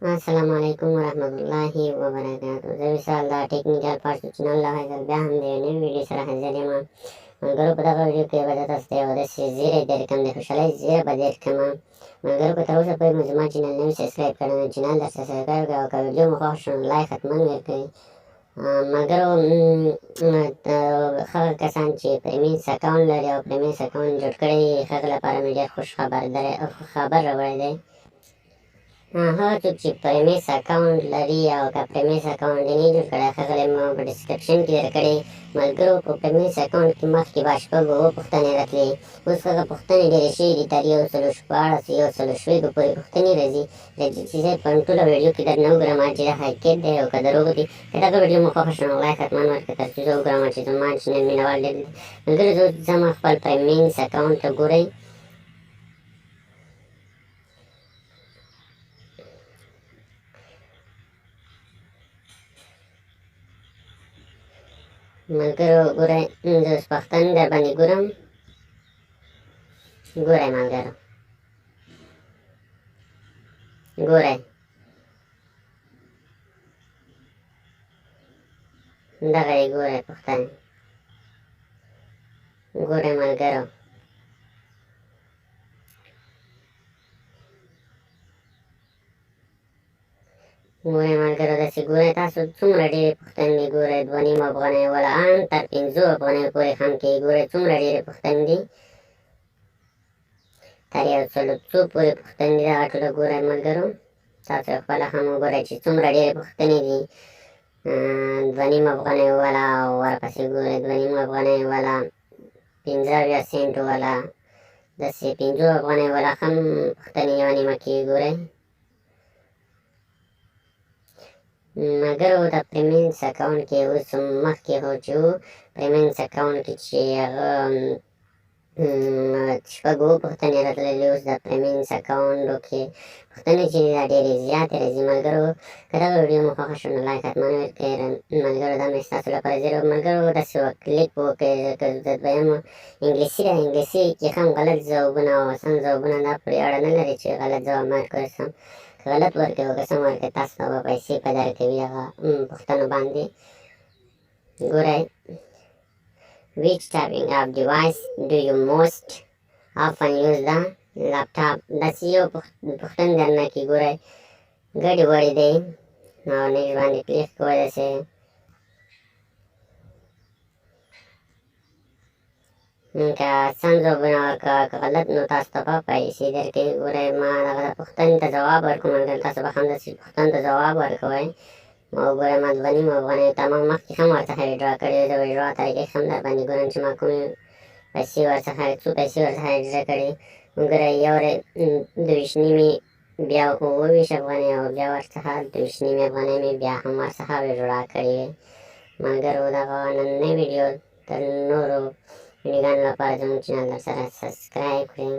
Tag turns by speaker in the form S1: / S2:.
S1: السلام علیکم ورحمت الله وبرکاته. زه وصال دا ټیکنیکل پارټس چینل له حاضر بیا هم د یو نوي ویډیو سره حاضر یم. ملګرو په دغه ویډیو کې به زه تاسو ته یو داسې زیری درکړم، د خوشحالۍ زیری به درکړم. ملګرو که تر اوسه پورې مو زما چینل نه وي سبسکرایب کړی نو چینل در سبسکرایب کړئ او که ویډیو مو خوښ شو نو لایک حتما ورکړئ. ملګرو هغه کسان چې پریمینس اکاونټ لري او پریمینس اکاونټ جوړ کړی هغه لپاره مې ډېر خبر راوړی دی. هغه څوک چې پریمینس اکاونټ لري او که پریمینس اکاونټ یې نه جوړ کړی هغه ما په ډسکرپشن کې درکړی. ملګرو په پریمینس اکاونټ کې مخکې به شپږ اووه پوښتنې راتلې، اوس هغه پوښتنې ډېرې شوي دي، تر 114 پورې پوښتنې راځي چې زه په ټوله ویډیو کې در نه وګورم چې دا حقیقت دی او که دروغ دي. که دغه ویډیو مو خوښه شوه نو لایک حتما ورکړئ تر څو زه وګورم چې زما چینل مینهوال ډېر دي. ملګرو زه ځم خپل پریمینس اکاونټ ته ګورئ. ملګرو ګورئ زه اوس پښتانه در باندې ګورم. ګورئ ملګرو ګورئ دغه یې ګورئ پښتانه. ګورئ ملګرو ګورئ ملګرو داسې ګورئ تاسو څومره ډېرې پوښتنې ګورئ 2.5 افغانی ولا ان تر 5 افغانیو پورې هم کې ګورئ څومره ډېرې پوښتنې دي، تر 100 پورې پوښتنې دي. هغه ټوله ګورئ ملګرو تاسو خپله هم وګورئ چې څومره ډېرې پوښتنې دي. 2.5 افغانی ولا ورپسې ګورئ 2.5 افغانی ولا 15 سنټ ولا داسې 5 افغانی ولا هم پوښتنې 1.5 کې ګورئ. ملګرو د پریمینس اکاونټ کې اوس مخکې خو چې و پریمینس اکاونټ کې چې هغه شپږ اووه پوښتنې راتللې، اوس د پریمینس اکاونټو کې پوښتنې چې دا ډېرې زیاتې راځي. ملګرو که دغه ویډیو مو خوښه شوه نو لایک حتما ورکړئ. ملګرو دا مې ستاسو لپاره زیری. ملګرو داسې کلیک وکړئ که د دویم انګلیسي ده، انګلیسي کې هم غلط ځوابونه او سم ځوابونه دا پورې اړه نه لري چې غلط ځواب مه ورکوئ. سم غلط ورکوي او که سم ورکوي تاسو ته به پیسې په درکوي هغه پوښتنو باندې. ګورئ which typing app device do you most often use the laptop. داسې یو پوښتنه درنه کې ګورئ ګډې وړې دی او نیږ باندې کلیک کوئ. داسې که سم ځوابونه ورکوه که غلط نو تاسو ته به پیسې درکوي. ګورئ ما دغه پوښتنې ته ځواب ورکړم. ملګرو تاسو به هم داسې پوښتنو ته ځواب ورکوئ. ما وګورئ ما 2.5 افغانۍ تمام مخکې هم ورڅخه ویډرا کړې وې. د ویډرا طریقې هم در باندې ګورم چې ما کومې پیسې ورڅخه څو پیسې ورڅخه ویډرا کړې. وګورئ یو 22.5 بیا 28 افغانۍ او بیا ورڅخه 22.5 افغانۍ مې بیا هم ورڅخه ویډرا کړې وې. ملګرو دغه نننۍ ویډیو تر نورو ویډیوګانو لپاره زموږ چینل در سره سبسکرایب کړئ.